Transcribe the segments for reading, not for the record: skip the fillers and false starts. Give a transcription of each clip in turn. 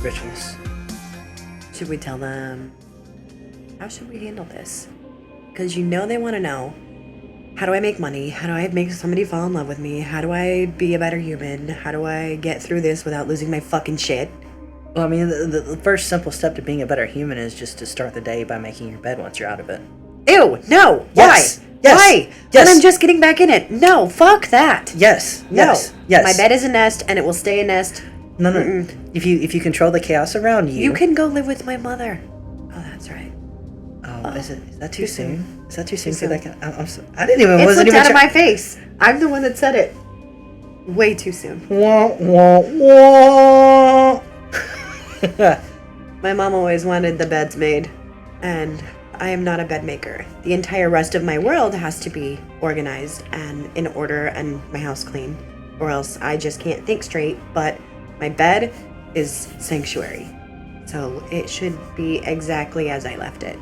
Rituals. Should we tell them? How should we handle this? Because they want to know. How do I make money? How do I make somebody fall in love with me? How do I be a better human? How do I get through this without losing my fucking shit? Well, I mean, the first simple step to being a better human is just to start the day by making your bed once you're out of it. Ew, no. Yes. Why? Yes. Why? Yes. When I'm just getting back in it. No, fuck that. Yes. No. Yes. Yes. My bed is a nest and it will stay a nest. No. If you control the chaos around you. You can go live with my mother. Oh, that's right. Oh, is that too soon? Is that too soon Too for that? soon. I'm so, I didn't even. It wasn't slipped even out of my face. I'm the one that said it. Way too soon. Wah, wah, wah. My mom always wanted the beds made, and I am not a bed maker. The entire rest of my world has to be organized and in order and my house clean, or else I just can't think straight. But my bed is sanctuary, so it should be exactly as I left it.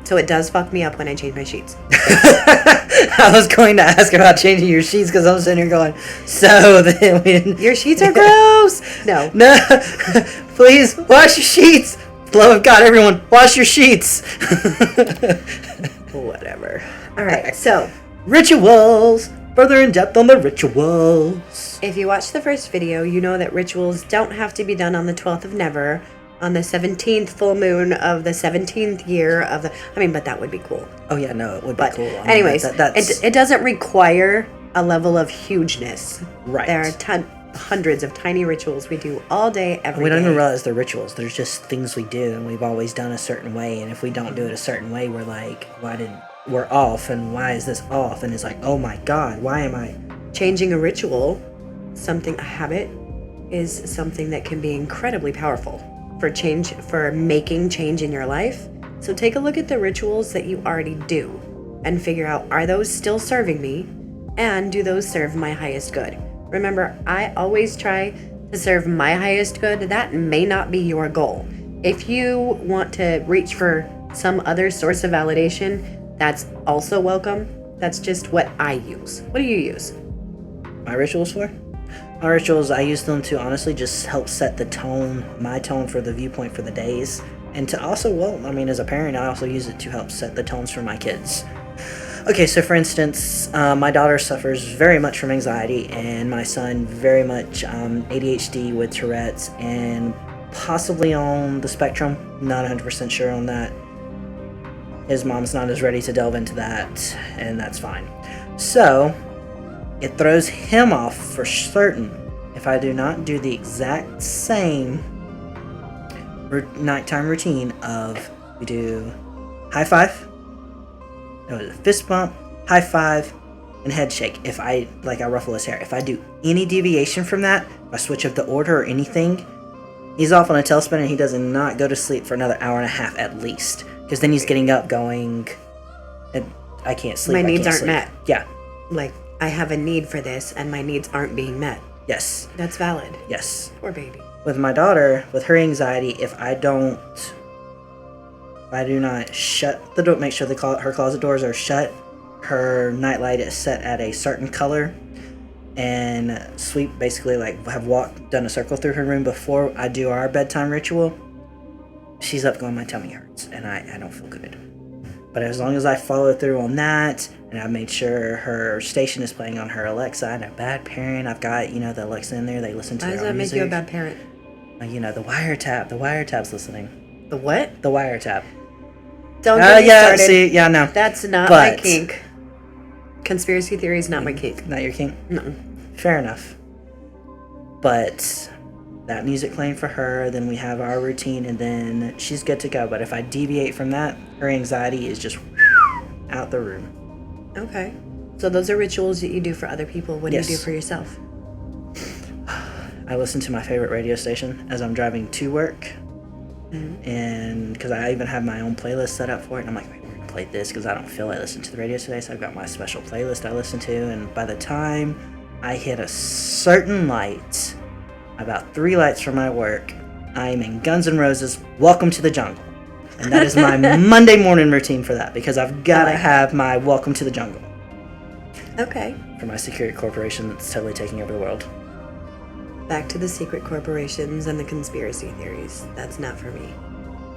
So it does fuck me up when I change my sheets. I was going to ask about changing your sheets because I'm sitting here going, so then we... Your sheets are gross! No. Please, wash your sheets! For the love of God, everyone, wash your sheets! Whatever. Alright, so... Rituals! Further in depth on the rituals. If you watched the first video, you know that rituals don't have to be done on the 12th of Never, on the 17th full moon of the 17th year of the... but that would be cool. Oh, yeah, no, it would be cool. Anyways, it doesn't require a level of hugeness. Right. There are hundreds of tiny rituals we do all day, every day. We don't even realize they're rituals. There's just things we do, and we've always done a certain way, and if we don't do it a certain way, we're like, we're off, and why is this off? And it's like, oh my God, why am I... Changing a ritual, a habit, is something that can be incredibly powerful for making change in your life. So take a look at the rituals that you already do and figure out, are those still serving me? And do those serve my highest good? Remember, I always try to serve my highest good. That may not be your goal. If you want to reach for some other source of validation, that's also welcome. That's just what I use. What do you use? My rituals for? My rituals, I use them to honestly just help set the tone, my tone for the viewpoint for the days. And to also, as a parent, I also use it to help set the tones for my kids. Okay, so for instance, my daughter suffers very much from anxiety, and my son very much ADHD with Tourette's, and possibly on the spectrum. Not 100% sure on that. His mom's not as ready to delve into that, and that's fine. So, it throws him off for certain if I do not do the exact same nighttime routine of we do high five, fist bump, high five, and head shake. If I ruffle his hair. If I do any deviation from that, if I switch up the order or anything, he's off on a tailspin and he does not go to sleep for another hour and a half at least. Because then he's getting up going, I can't sleep. My needs aren't met. Yeah. I have a need for this and my needs aren't being met. Yes. That's valid. Yes. Poor baby. With my daughter, with her anxiety, if I do not shut the door, make sure her closet doors are shut, her nightlight is set at a certain color, and sweep, basically done a circle through her room before I do our bedtime ritual, she's up going, my tummy hurts, and I don't feel good. But as long as I follow through on that, and I've made sure her station is playing on her Alexa, I'm a bad parent. I've got, the Alexa in there, they listen to their own music. Why does that make you a bad parent? The wiretap's listening. The what? The wiretap. Don't get me started. See, yeah, no. That's not my kink. Conspiracy theory is not my kink. Not your kink? No. Fair enough. But that music playing for her, then we have our routine, and then she's good to go. But if I deviate from that, her anxiety is just out the room. Okay. So those are rituals that you do for other people. What do you do for yourself? I listen to my favorite radio station as I'm driving to work. Mm-hmm. And because I even have my own playlist set up for it, and I'm like, we're going to play this because I don't feel like listening to the radio today. So I've got my special playlist I listen to. And by the time I hit a certain light, about 3 lights from my work, I'm in Guns N' Roses' Welcome to the Jungle. And that is my Monday morning routine for that, because I've got to have my Welcome to the Jungle. Okay. For my security corporation that's totally taking over the world. back to the secret corporations and the conspiracy theories. That's not for me.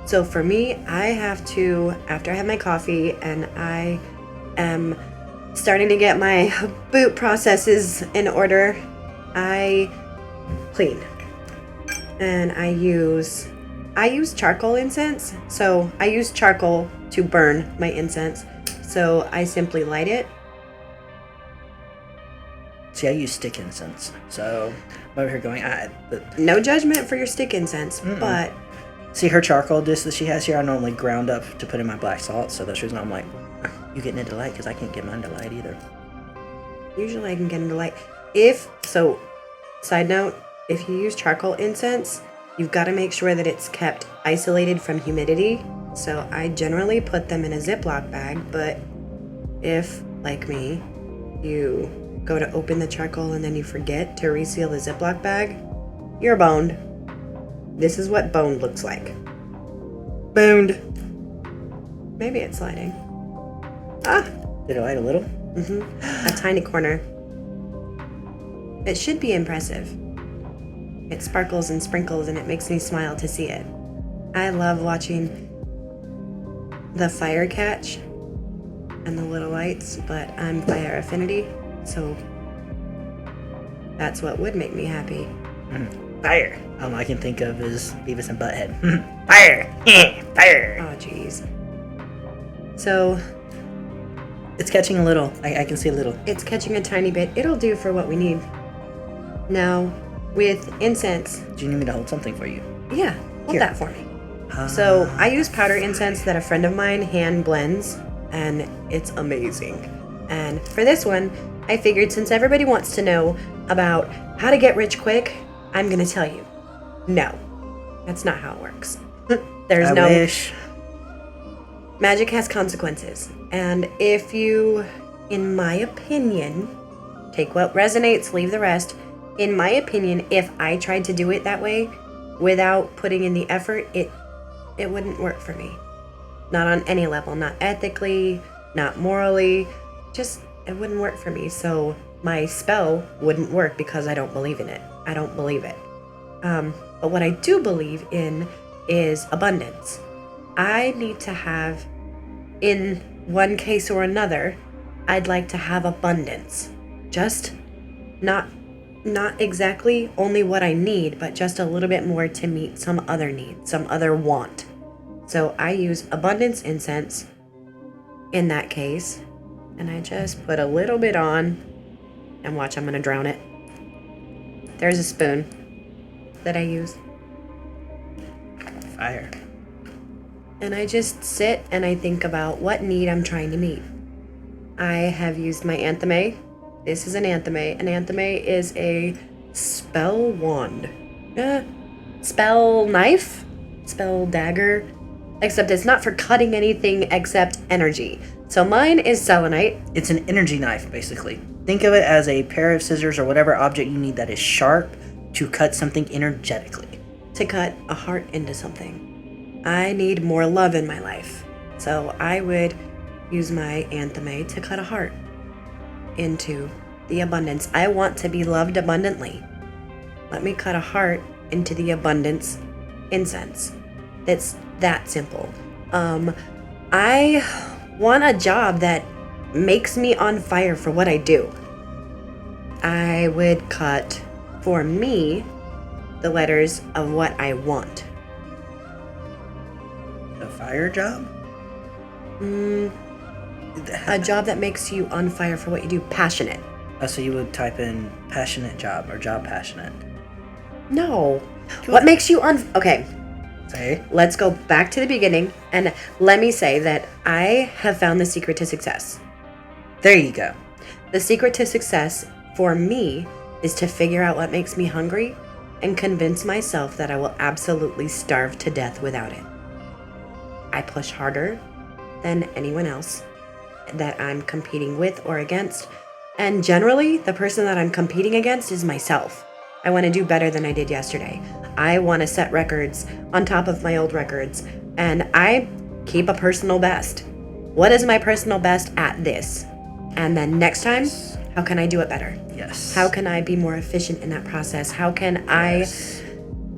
So for me, I have to, after I have my coffee and I am starting to get my boot processes in order, I clean. And I use charcoal incense. So I use charcoal to burn my incense. So I simply light it. See, I use stick incense. So I'm over here going, No judgment for your stick incense, but... See, her charcoal disc that she has here, I normally ground up to put in my black salt. So that's the reason I'm like, you getting into light? Because I can't get mine to light either. Usually I can get into light. Side note, if you use charcoal incense, you've got to make sure that it's kept isolated from humidity. So I generally put them in a Ziploc bag, but if, like me, you go to open the charcoal and then you forget to reseal the Ziploc bag, you're boned. This is what boned looks like. Boned. Maybe it's lighting. Did it light a little? A tiny corner. It should be impressive. It sparkles and sprinkles and it makes me smile to see it. I love watching the fire catch and the little lights, but I'm fire affinity, so that's what would make me happy. Fire. All I can think of is Beavis and Butthead. Fire. Fire. Oh, jeez. So It's catching a little. I can see a little. it's catching a tiny bit. It'll do for what we need. Now, with incense, Do you need me to hold something for you? yeah, hold Here. that for me. So I use powder incense that a friend of mine hand blends, and it's amazing. And for this one, I figured since everybody wants to know about how to get rich quick, I'm going to tell you. No, that's not how it works. There's I no... wish. Magic has consequences. And if you, in my opinion, take what resonates, leave the rest. In my opinion, if I tried to do it that way without putting in the effort, it wouldn't work for me. Not on any level. Not ethically, not morally. Just, it wouldn't work for me. So my spell wouldn't work because I don't believe in it. I don't believe it. But what I do believe in is abundance. I need to have, in one case or another, I'd like to have abundance. Just not exactly only what I need, but just a little bit more to meet some other need, some other want. So I use abundance incense in that case, and I just put a little bit on, and watch, I'm gonna drown it. There's a spoon that I use. Fire. And I just sit and I think about what need I'm trying to meet. I have used my antheme. This is an antheme. An antheme is a spell wand. Spell knife? Spell dagger? Except it's not for cutting anything except energy. So mine is selenite. It's an energy knife, basically. Think of it as a pair of scissors or whatever object you need that is sharp to cut something energetically. To cut a heart into something. I need more love in my life. So I would use my antheme to cut a heart into the abundance. I want to be loved abundantly. Let me cut a heart into the abundance incense. It's that simple. I want a job that makes me on fire for what I do. I would cut, for me, the letters of what I want. A fire job? A job that makes you on fire for what you do. Passionate. Oh, so you would type in passionate job or job passionate. No. What makes you on... Okay. Say. Let's go back to the beginning, and let me say that I have found the secret to success. There you go. The secret to success, for me, is to figure out what makes me hungry and convince myself that I will absolutely starve to death without it. I push harder than anyone else that I'm competing with or against, and generally, the person that I'm competing against is myself. I want to do better than I did yesterday. I want to set records on top of my old records, and I keep a personal best. What is my personal best at this? And then next time, how can I do it better? Yes. How can I be more efficient in that process? How can I Yes.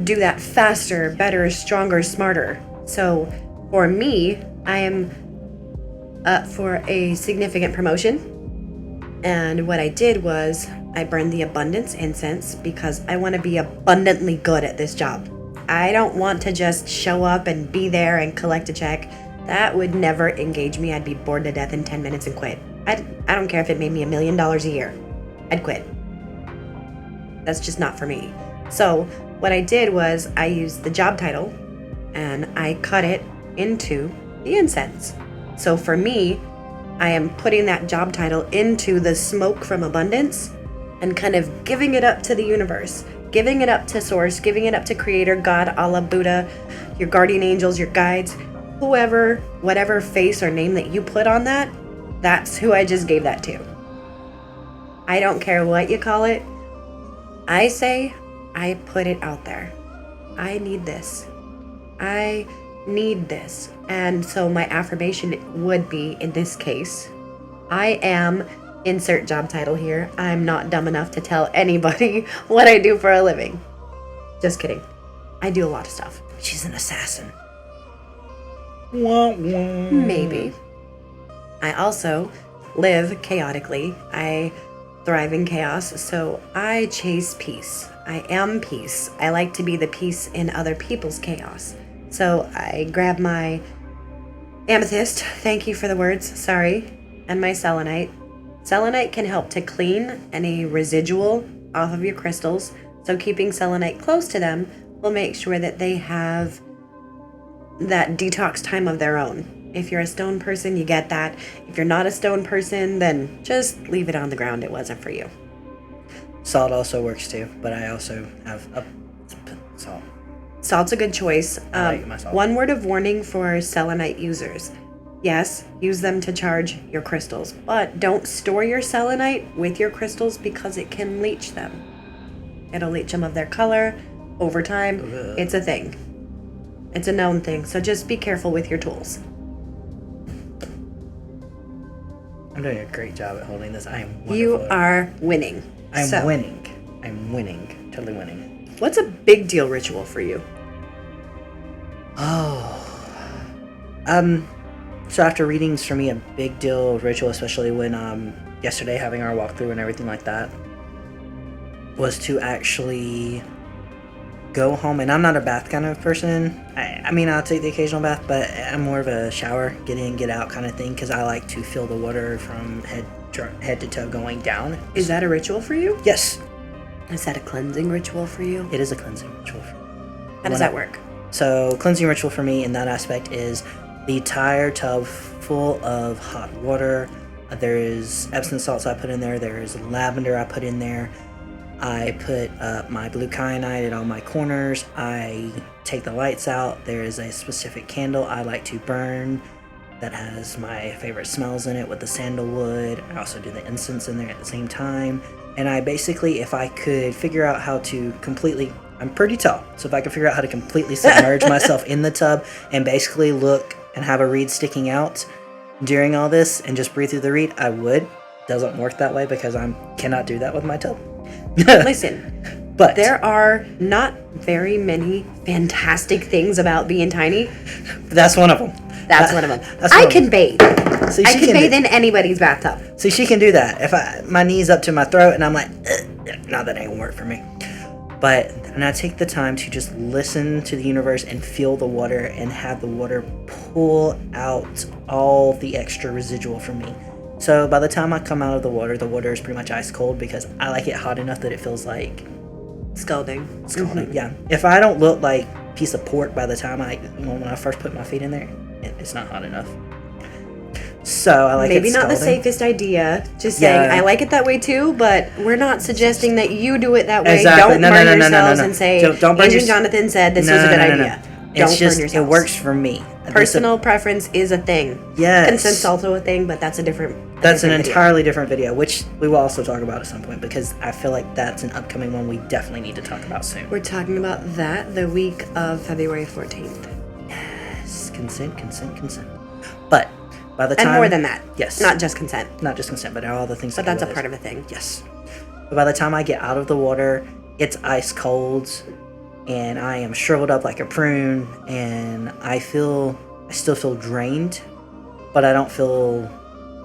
do that faster, better, stronger, smarter? So for me, I am up for a significant promotion. And what I did was I burned the abundance incense because I want to be abundantly good at this job. I don't want to just show up and be there and collect a check. That would never engage me. I'd be bored to death in 10 minutes and quit. I don't care if it made me $1 million a year. I'd quit. That's just not for me. So what I did was I used the job title and I cut it into the incense. So for me, I am putting that job title into the smoke from abundance and kind of giving it up to the universe, giving it up to source, giving it up to creator, God, Allah, Buddha, your guardian angels, your guides, whoever, whatever face or name that you put on that, that's who I just gave that to. I don't care what you call it. I say I put it out there. I need this. I need this. And so my affirmation would be, in this case, I am, insert job title here, I'm not dumb enough to tell anybody what I do for a living. Just kidding. I do a lot of stuff. She's an assassin. Wah, wah. Maybe. I also live chaotically. I thrive in chaos, so I chase peace. I am peace. I like to be the peace in other people's chaos. So I grab my amethyst, thank you for the words, sorry, and my selenite. Selenite can help to clean any residual off of your crystals, so keeping selenite close to them will make sure that they have that detox time of their own. If you're a stone person, you get that. If you're not a stone person, then just leave it on the ground. It wasn't for you. Salt also works too, but I also have salt. Salt's a good choice. I like my salt. One word of warning for selenite users. Yes, use them to charge your crystals, but don't store your selenite with your crystals because it can leach them. It'll leach them of their color over time. Ugh. It's a thing. It's a known thing, so just be careful with your tools. I'm doing a great job at holding this. I am wonderful. You are winning. I'm winning. I'm winning. Totally winning. What's a big deal ritual for you? So after readings, for me, a big deal ritual, especially when yesterday having our walkthrough and everything like that, was to actually go home. And I'm not a bath kind of person. I mean, I'll take the occasional bath, but I'm more of a shower, get in, get out kind of thing, because I like to feel the water from head to toe going down. Is that a ritual for you? Yes, Is that a cleansing ritual for you? it is a cleansing ritual. How does that work? So, cleansing ritual for me in that aspect is the entire tub full of hot water. There is Epsom salts I put in there. There is lavender I put in there. I put my blue kyanite at all my corners. I take the lights out. There is a specific candle I like to burn that has my favorite smells in it with the sandalwood. I also do the incense in there at the same time. And I basically, if I could figure out how to completely, I'm pretty tall, so if I could figure out how to completely submerge myself in the tub and basically look and have a reed sticking out during all this and just breathe through the reed, I would. Doesn't work that way because I cannot do that with my tub. Listen, But there are not very many fantastic things about being tiny. that's one of them. That's one of them. That's I one of can bathe. See, I she can can bathe do- in anybody's bathtub. See, she can do that. If my knee's up to my throat and I'm like, no, that ain't gonna work for me. But and I take the time to just listen to the universe and feel the water and have the water pull out all the extra residual from me. So by the time I come out of the water is pretty much ice cold because I like it hot enough that it feels like Scalding. scalding. Yeah. If I don't look like a piece of pork by the time when I first put my feet in there, it's not hot enough. So I like Maybe it not the scalding. safest idea. Just saying, Yeah. I like it that way too, but we're not suggesting that you do it that way. Exactly. Don't No, burn no, no, no, no, yourselves no. and say, Don't burn Agent your- Jonathan said this was a good idea. Don't It's just burn yourselves. it works for me. Personal preference is a thing. Yes. Consent's also a thing, but that's a different. That's an different video. entirely different video, which we will also talk about at some point because I feel like that's an upcoming one we definitely need to talk about soon. We're talking about that the week of February 14th. Yes, consent. But by the time And more than that. yes, Not just consent. not just consent, but all the things. But that that's a go with part it. of a thing. Yes. But by the time I get out of the water, it's ice cold, and I am shriveled up like a prune, and I still feel drained, but I don't feel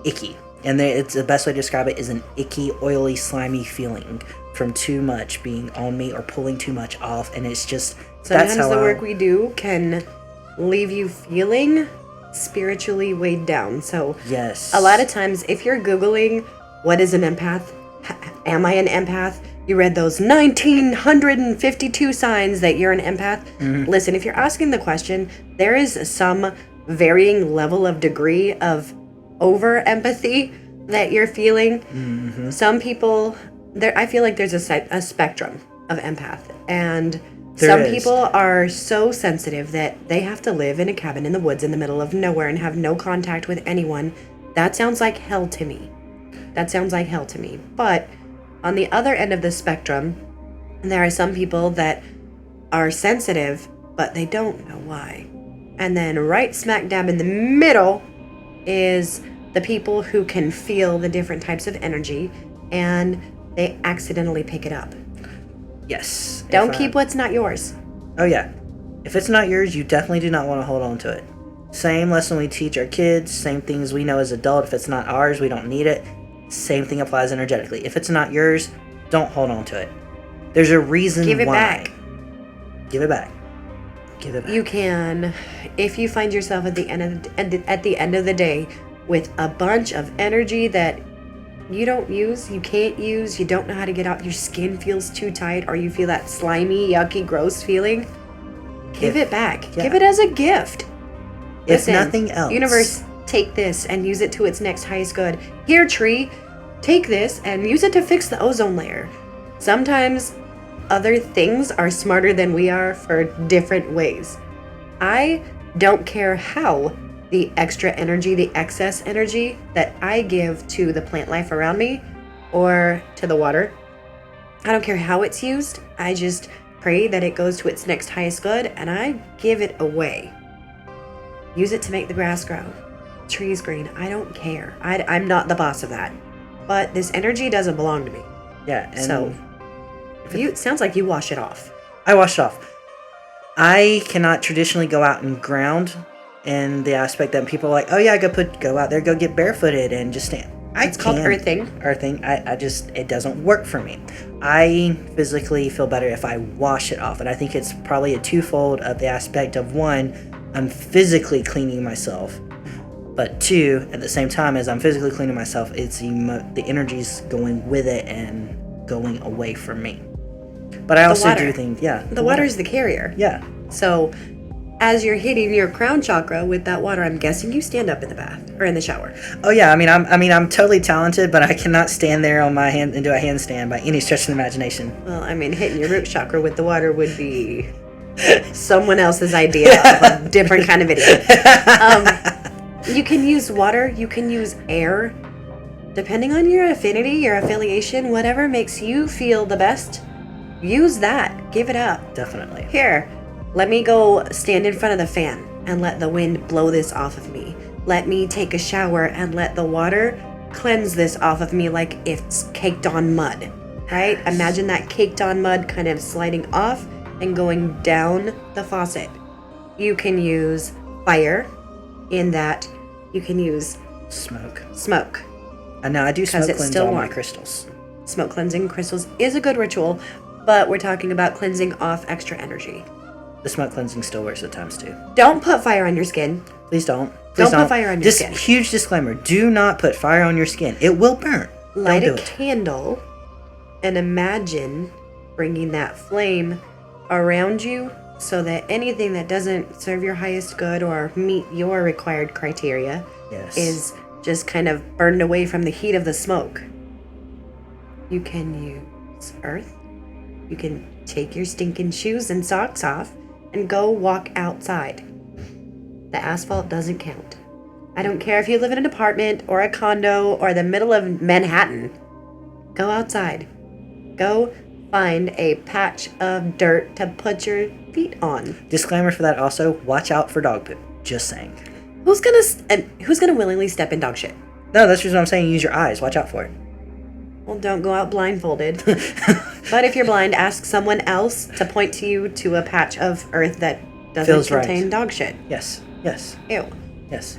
icky. And it's the best way to describe it is an icky, oily, slimy feeling from too much being on me or pulling too much off, and it's just sometimes the work we do can leave you feeling spiritually weighed down. So yes, a lot of times if you're Googling what is an empath, am I an empath, you read those 1952 signs that you're an empath. Listen, if you're asking the question, there is some varying level of degree of over empathy that you're feeling. Some people, I feel like there's a spectrum of empath, and some people are so sensitive that they have to live in a cabin in the woods in the middle of nowhere and have no contact with anyone. That sounds like hell to me. But on the other end of the spectrum, there are some people that are sensitive, but they don't know why. And then right smack dab in the middle is the people who can feel the different types of energy, and they accidentally pick it up. Yes. Don't keep what's not yours. Oh yeah. If it's not yours, you definitely do not want to hold on to it. Same lesson we teach our kids, same things we know as adults. If it's not ours, we don't need it. Same thing applies energetically. If it's not yours, don't hold on to it. There's a reason why. Give it back. Give it back. Give it back. You can, if you find yourself at the end of the day with a bunch of energy that you don't use, you can't use, you don't know how to get out, your skin feels too tight, or you feel that slimy, yucky, gross feeling, give it back. Yeah. Give it as a gift. If nothing else. Universe, take this and use it to its next highest good. Here, tree, take this and use it to fix the ozone layer. Sometimes other things are smarter than we are for different ways. I don't care how the extra energy, the excess energy that I give to the plant life around me or to the water, I don't care how it's used. I just pray that it goes to its next highest good, and I give it away. Use it to make the grass grow, trees green. I don't care. I'm not the boss of that. But this energy doesn't belong to me. Yeah, and so it sounds like you wash it off. I wash it off. I cannot traditionally go out and ground in the aspect that people are like, oh yeah, go out there, go get barefooted and just stand. It's called earthing. I just, it doesn't work for me. I physically feel better if I wash it off. And I think it's probably a twofold of the aspect of one, I'm physically cleaning myself. But two, at the same time as I'm physically cleaning myself, it's the energy's going with it and going away from me. But I also do think, the water is the carrier. Yeah. So as you're hitting your crown chakra with that water, I'm guessing you stand up in the bath or in the shower. Oh yeah, I'm totally talented, but I cannot stand there on my hand and do a handstand by any stretch of the imagination. Well, hitting your root chakra with the water would be someone else's idea of a different kind of video. You can use water, you can use air, depending on your affinity, your affiliation, whatever makes you feel the best. Use that. Give it up. Definitely. Here, let me go stand in front of the fan and let the wind blow this off of me. Let me take a shower and let the water cleanse this off of me like it's caked on mud, right? Imagine that caked on mud kind of sliding off and going down the faucet. You can use fire in that. You can use smoke. And now I do smoke cleanse all my crystals. Smoke cleansing crystals is a good ritual, but we're talking about cleansing off extra energy. The smoke cleansing still works at times too. Don't put fire on your skin. Please don't. Don't put fire on your skin. Huge disclaimer. Do not put fire on your skin. It will burn. Light a candle and imagine bringing that flame around you so that anything that doesn't serve your highest good or meet your required criteria is just kind of burned away from the heat of the smoke. You can use earth. You can take your stinking shoes and socks off and go walk outside. The asphalt doesn't count. I don't care if you live in an apartment or a condo or the middle of Manhattan. Go outside. Go find a patch of dirt to put your feet on. Disclaimer for that also, watch out for dog poop. Just saying. Who's gonna willingly step in dog shit? No, that's just what I'm saying. Use your eyes. Watch out for it. Well, don't go out blindfolded. But if you're blind, ask someone else to point to you to a patch of earth that doesn't Feels contain right. dog shit. Yes. Yes. Ew. Yes.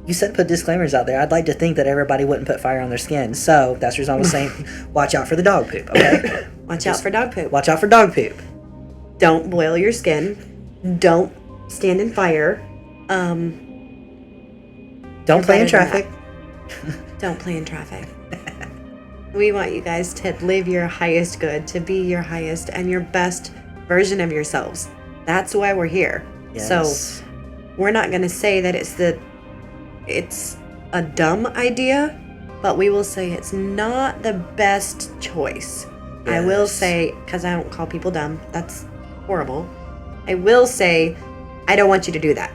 You said put disclaimers out there. I'd like to think that everybody wouldn't put fire on their skin. So that's the reason I was saying, watch out for the dog poop, okay? Watch out for dog poop. Watch out for dog poop. Don't boil your skin. Don't stand in fire. Don't play in traffic. Don't play in traffic. We want you guys to live your highest good, to be your highest and your best version of yourselves. That's why we're here. Yes. So we're not going to say that it's a dumb idea, but we will say it's not the best choice. Yes. I will say, because I don't call people dumb, that's horrible. I will say, I don't want you to do that.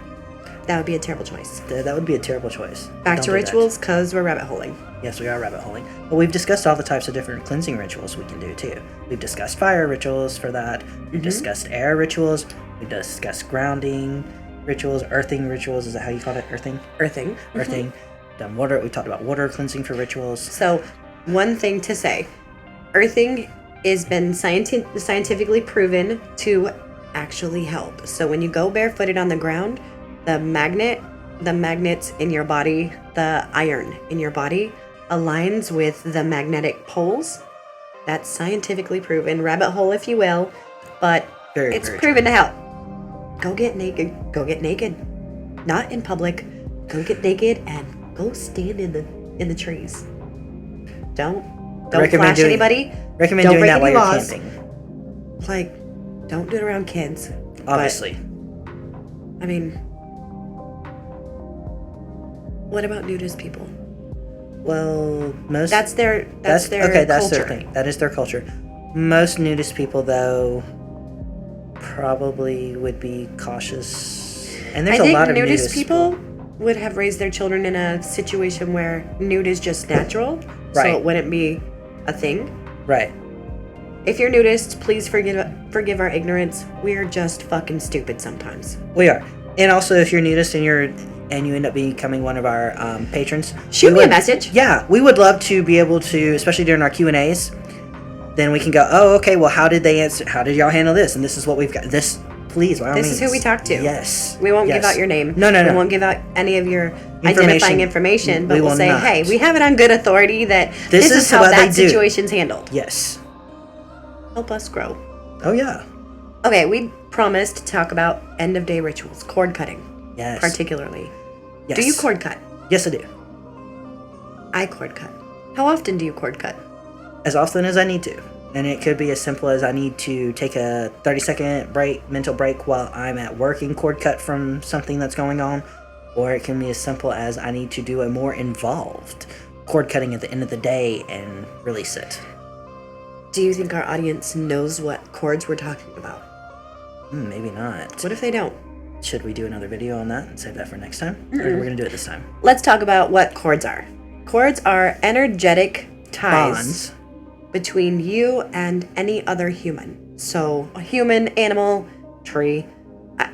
That would be a terrible choice. That would be a terrible choice. Back Don't to do rituals, because we're rabbit holing. that. Yes, we are rabbit holing. But we've discussed all the types of different cleansing rituals we can do too. We've discussed fire rituals for that. We've discussed air rituals. We've discussed grounding rituals, earthing rituals. Is that how you call it? Earthing? Earthing. Earthing. Done water. We talked about water cleansing for rituals. So, one thing to say, earthing has been scientifically proven to actually help. So when you go barefooted on the ground, the magnets in your body, the iron in your body aligns with the magnetic poles. That's scientifically proven. Rabbit hole, if you will, but it's very proven to help. Go get naked. Go get naked. Not in public. Go get naked and go stand in the trees. Don't flash anybody. Recommend Don't doing break that while any you're laws. camping. Like, don't do it around kids. Obviously. I mean, what about nudist people? Well, most That's their that's culture. their thing. That is their culture. Most nudist people, though, probably would be cautious. And there's I a think lot of nudist people would have raised their children in a situation where nude is just natural, so Right. it wouldn't be a thing. Right. If you're nudist, please forgive our ignorance. We're just fucking stupid sometimes. We are. And also, if you're nudist and you end up becoming one of our patrons, Shoot me a message. Yeah, we would love to be able to, especially during our Q&As. Then we can go, oh, okay. Well, how did they answer? How did y'all handle this? And this is what we've got. This, please, by all This means. is who we talk to. Yes. We won't give Yes. out your name. No. We won't give out any of your identifying information, but We we'll will say, not. hey, we have it on good authority that This this is is how what they that do. situation's handled. Yes. Help us grow. Oh yeah. Okay, we promised to talk about end of day rituals, cord cutting, Yes. particularly. Yes. Do you cord cut? Yes, I do. I cord cut. How often do you cord cut? As often as I need to. And it could be as simple as I need to take a 30-second break, mental break while I'm at work and cord cut from something that's going on. Or it can be as simple as I need to do a more involved cord cutting at the end of the day and release it. Do you think our audience knows what cords we're talking about? Maybe not. What if they don't? Should we do another video on that and save that for next time? Or we're going to do it this time? Let's talk about what cords are. Cords are energetic ties Bonds. between you and any other human. So a human, animal, tree,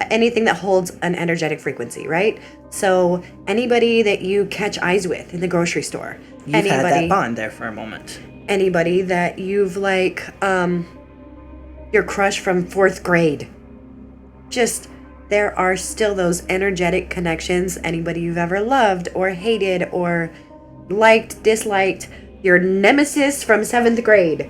anything that holds an energetic frequency, right? So anybody that you catch eyes with in the grocery store, You've had that bond there for a moment. anybody that you've like your crush from 4th grade. Just there are still those energetic connections. Anybody you've ever loved or hated or liked, disliked, your nemesis from 7th grade.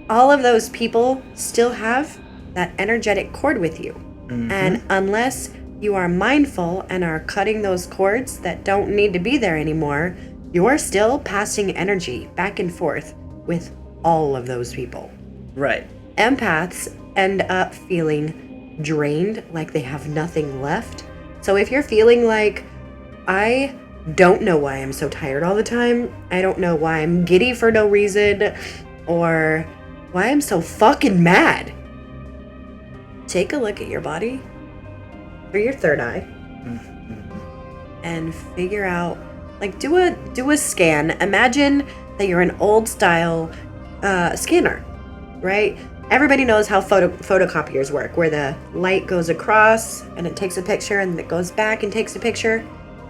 All of those people still have that energetic cord with you. And unless you are mindful and are cutting those cords that don't need to be there anymore, you're still passing energy back and forth with all of those people. Right. Empaths end up feeling drained, like they have nothing left. So if you're feeling like, I don't know why I'm so tired all the time, I don't know why I'm giddy for no reason, or why I'm so fucking mad, take a look at your body through your third eye and figure out, like, do a scan. Imagine that you're an old style scanner, right? Everybody knows how photocopiers work, where the light goes across and it takes a picture and it goes back and takes a picture.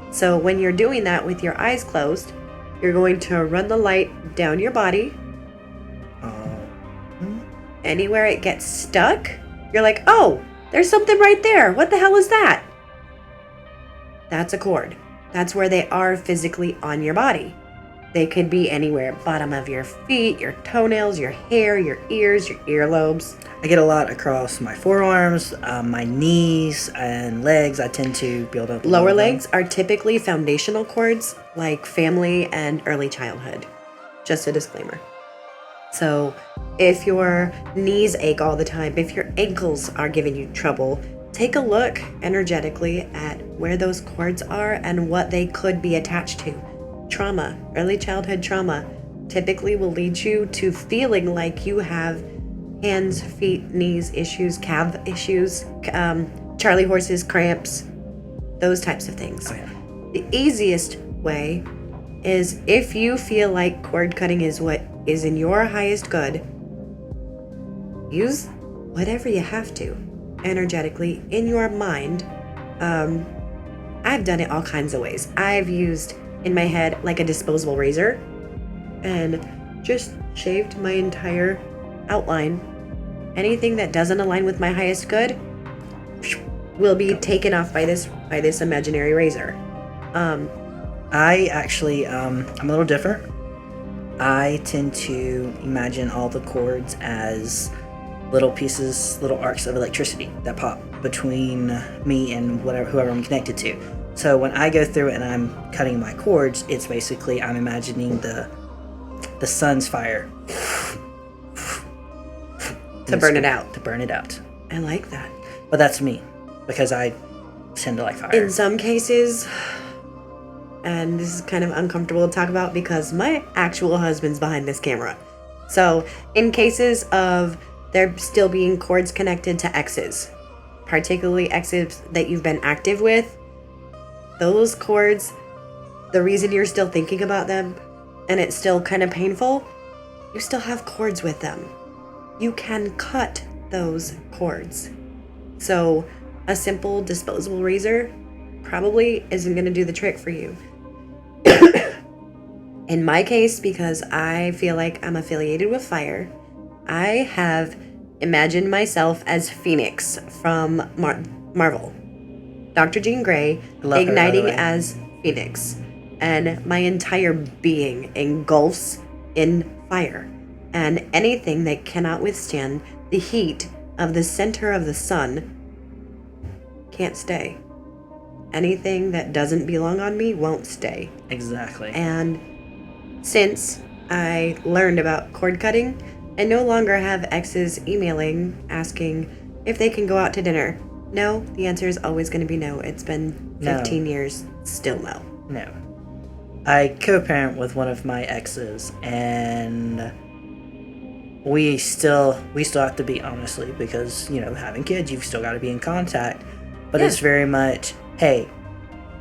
So when you're doing that with your eyes closed, You're going to run the light down your body. Anywhere it gets stuck, you're like, oh, there's something right there. What the hell is that? That's a cord. That's where they are physically on your body. They could be anywhere. Bottom of your feet, your toenails, your hair, your ears, your earlobes. I get a lot across my forearms, my knees, and legs. I tend to build up. Lower legs are typically foundational cords like family and early childhood. Just a disclaimer. So if your knees ache all the time, if your ankles are giving you trouble, take a look energetically at where those cords are and what they could be attached to. Trauma, early childhood trauma, typically will lead you to feeling like you have hands, feet, knees issues, calf issues, Charlie horses, cramps, those types of things. Oh, yeah. The easiest way is if you feel like cord cutting is what is in your highest good, use whatever you have to energetically in your mind. I've done it all kinds of ways. I've used in my head like a disposable razor and just shaved my entire outline. Anything that doesn't align with my highest good will be taken off by this imaginary razor. I actually, I'm a little different. I tend to imagine all the cords as little pieces, little arcs of electricity that pop between me and whoever I'm connected to. So when I go through it and I'm cutting my cords, it's basically I'm imagining the sun's fire To burn it out. To burn it out. I like that. But that's me, because I tend to like fire. In some cases, and this is kind of uncomfortable to talk about because my actual husband's behind this camera. So in cases of there still being cords connected to exes, particularly exes that you've been active with, those cords, the reason you're still thinking about them and it's still kind of painful, you still have cords with them. You can cut those cords. So a simple disposable razor probably isn't going to do the trick for you. In my case, because I feel like I'm affiliated with fire, I have imagined myself as Phoenix from Marvel. Dr. Jean Grey igniting as Phoenix. And my entire being engulfs in fire. And anything that cannot withstand the heat of the center of the sun can't stay. Anything that doesn't belong on me won't stay. Exactly. And since I learned about cord cutting, I no longer have exes emailing asking if they can go out to dinner. No, the answer is always going to be no. It's been 15 years, still no. No. I co-parent with one of my exes, and we still have to be, honestly, because, you know, having kids, you've still got to be in contact. But It's very much, hey,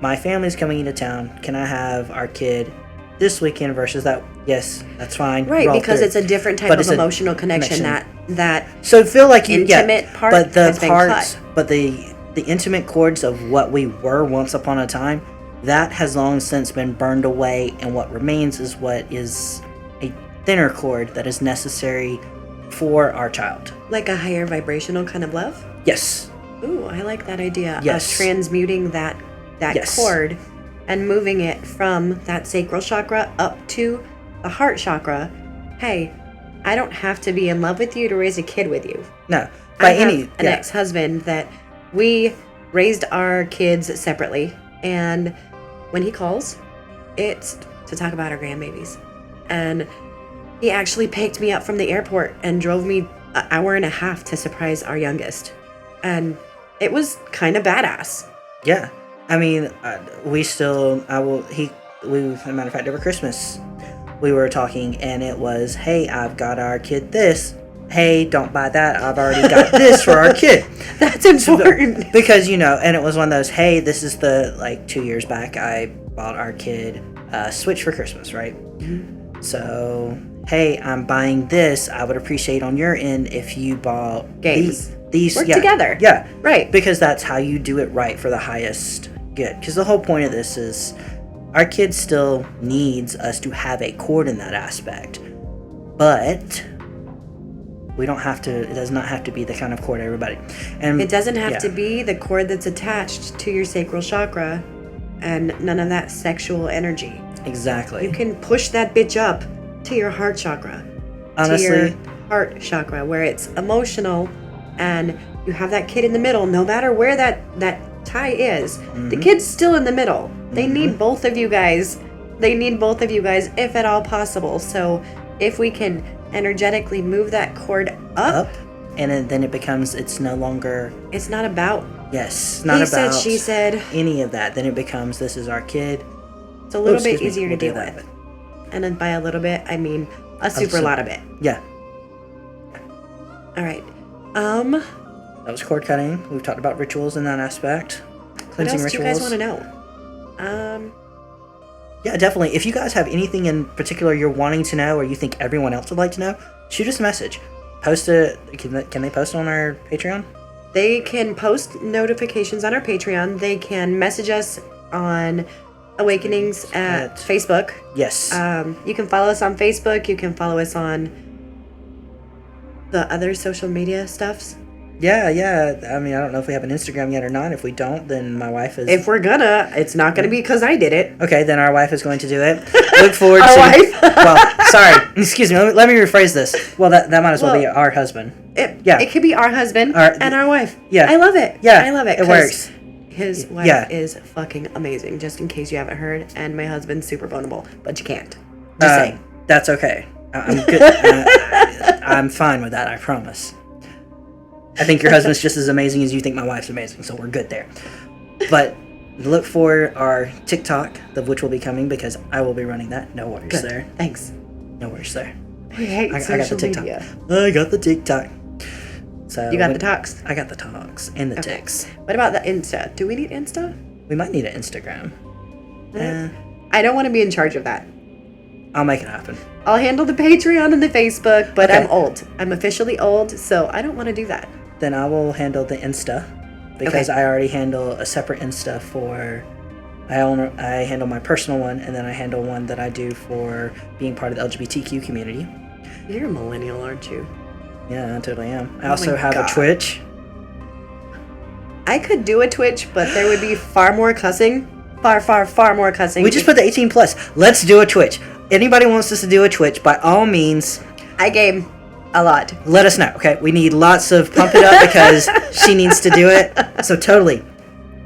my family's coming into town. Can I have our kid this weekend versus that? Yes, that's fine. Right, because it's a different type of emotional connection. That so feel like you intimate part but the has been parts, cut. But the intimate chords of what we were once upon a time, that has long since been burned away, and what remains is what is a thinner cord that is necessary for our child. Like a higher vibrational kind of love? Yes. Ooh, I like that idea. Yes. Of transmuting that cord and moving it from that sacral chakra up to the heart chakra. Hey, I don't have to be in love with you to raise a kid with you. No. I have an ex-husband that we raised our kids separately, and when he calls, it's to talk about our grandbabies. And he actually picked me up from the airport and drove me an hour and a half to surprise our youngest. And it was kind of badass. Yeah. I mean, as a matter of fact, over Christmas, we were talking, and it was, hey, I've got our kid this. Hey, don't buy that. I've already got this for our kid. That's important. Because, you know, and it was one of those, hey, this is 2 years back, I bought our kid a Switch for Christmas, right? Mm-hmm. So, hey, I'm buying this. I would appreciate on your end if you bought games. These work together. Yeah. Right. Because that's how you do it right for the highest good. Because the whole point of this is Our kid still needs us to have a cord in that aspect, but we don't have to. It does not have to be the kind of cord everybody. And It doesn't have to be the cord that's attached to your sacral chakra, and none of that sexual energy. Exactly. You can push that bitch up to your heart chakra. Honestly, to your heart chakra, where it's emotional, and you have that kid in the middle. No matter where that tie is, the kid's still in the middle. They need both of you guys. They need both of you guys, if at all possible. So if we can energetically move that cord up, and then it becomes, it's no longer, it's not about not he about said, she said, any of that. Then it becomes, this is our kid. It's a little bit Excuse me, easier we'll to do deal that, with. And then by a little bit, I mean a super lot of it. Yeah. All right. That was cord cutting. We've talked about rituals in that aspect. What Cleansing else do you rituals. guys want to know? Yeah, definitely. If you guys have anything in particular you're wanting to know, or you think everyone else would like to know, shoot us a message. Post it. Can they post on our Patreon? They can post notifications on our Patreon. They can message us on Awakenings at Facebook. Yes. You can follow us on Facebook. You can follow us on the other social media stuffs. Yeah. I mean, I don't know if we have an Instagram yet or not. If we don't, then my wife is... If we're gonna, it's not gonna be because I did it. Okay, then our wife is going to do it. Look forward Our to... wife? Well, sorry. Excuse me. Let me rephrase this. Well, that might as well be our husband. It could be our husband and our wife. Yeah. I love it. Yeah. I love it. It works. His wife is fucking amazing, just in case you haven't heard. And my husband's super vulnerable, but you can't. Just saying. That's okay. I'm good. I'm fine with that, I promise. I think your husband's just as amazing as you think my wife's amazing, so we're good there. But look for our TikTok, which will be coming, because I will be running that. No worries there. Thanks. No worries there. I hate I got the social TikTok. media. I got the TikTok. So You got the talks? I got the talks and the Okay. ticks. What about the Insta? Do we need Insta? We might need an Instagram. I don't want to be in charge of that. I'll make it happen. I'll handle the Patreon and the Facebook, but Okay. I'm old. I'm officially old, so I don't want to do that. Then I will handle the Insta, because I already handle a separate Insta for... I handle my personal one, and then I handle one that I do for being part of the LGBTQ community. You're a millennial, aren't you? Yeah, I totally am. I Oh also my have God. a Twitch. I could do a Twitch, but there would be far more cussing. Far more cussing. We just put the 18 plus. Let's do a Twitch. Anybody wants us to do a Twitch, by all means, I game a lot. let us know. Okay, we need lots of pump it up because she needs to do it. So totally,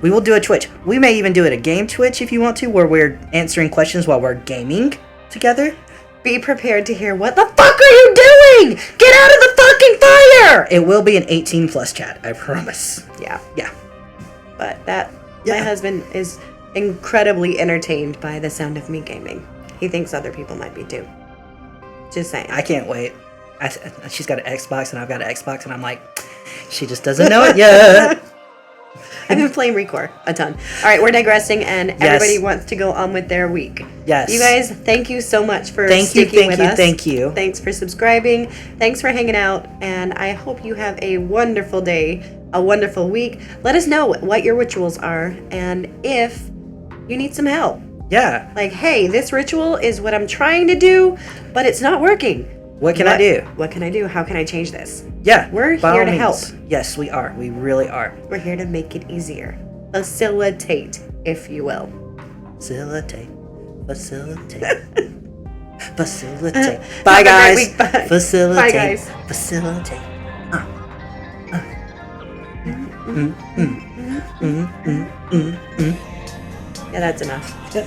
we will do a Twitch. We may even do it a game Twitch if you want to, where we're answering questions while we're gaming together. Be prepared to hear, what the fuck are you doing? Get out of the fucking fire! It will be an 18 plus chat, I promise. Yeah. Yeah. But my Yeah. husband is incredibly entertained by the sound of me gaming. He thinks other people might be too. Just saying. I can't wait. She's got an Xbox and I've got an Xbox, and I'm like, she just doesn't know it yet. I've been playing Recore a ton. All right, we're digressing, and everybody wants to go on with their week. Yes. You guys, thank you so much for Thank you, sticking with us. thank you. Thanks for subscribing. Thanks for hanging out, and I hope you have a wonderful day, a wonderful week. Let us know what your rituals are, and if you need some help. Yeah. Like, hey, this ritual is what I'm trying to do, but it's not working. What can I do? What can I do? How can I change this? Yeah. We're by here all to help. means. Yes, we are. We really are. We're here to make it easier. Facilitate, if you will. Facilitate. Facilitate. Facilitate. Have Bye, a great guys. week. Bye. Facilitate. Bye, guys. Facilitate. Yeah, that's enough. Yeah.